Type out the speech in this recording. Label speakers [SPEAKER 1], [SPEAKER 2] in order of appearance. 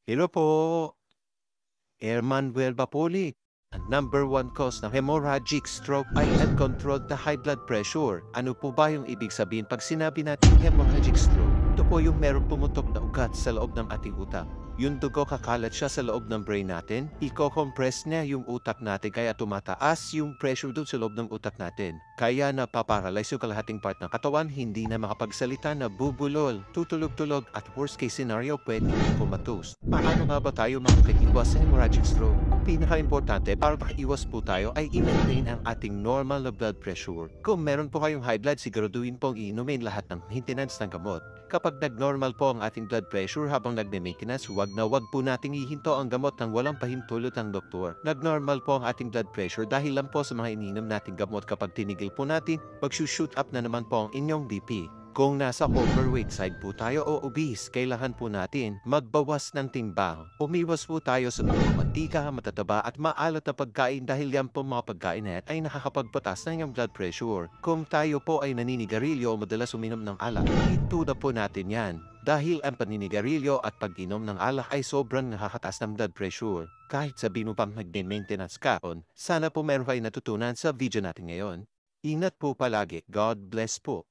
[SPEAKER 1] Hello po, Manuel Bapoli. Ang number one cause ng hemorrhagic stroke ay uncontrolled na high blood pressure. Ano po ba yung ibig sabihin pag sinabi natin hemorrhagic stroke? Ito po yung meron pumutok na ugat sa loob ng ating utak. Yung dugo kakalat siya sa loob ng brain natin, i-compress niya yung utak natin kaya tumataas yung pressure doon sa loob ng utak natin. Kaya napaparalyze yung kalahating part ng katawan, hindi na makapagsalita, na bubulol, tutulog-tulog at worst case scenario, pwede comatose. Paano nga ba tayo makakaiwas sa hemorrhagic stroke? Ang pinaka-importante para makaiwas po tayo ay i-maintain ang ating normal na blood pressure. Kung meron po kayong high blood, siguraduhin pong iinumin lahat ng maintenance ng gamot. Kapag nag-normal po ang ating blood pressure habang nagme-maintenance, wag po nating ihinto ang gamot ng walang pahintulot ng doktor. Nag-normal po ang ating blood pressure dahil lang po sa mga ininom nating gamot. Kapag tinigil po natin, mag-shoot up na naman po ang inyong BP. Kung nasa overweight side po tayo o obese, kailangan po natin magbawas ng timbang. Umiwas po tayo sa mga mantika, matataba at maalat na pagkain dahil yan po mga pagkain na yan ay nakakapagpatas ng iyong blood pressure. Kung tayo po ay naninigarilyo o madalas uminom ng alak, ituda po natin yan. Dahil ang paninigarilyo at pag-inom ng alak ay sobrang nakakataas ng blood pressure. Kahit sabihin mo pang nag-maintenance ka, sana po meron kayo natutunan sa video natin ngayon. Ingat po palagi. God bless po.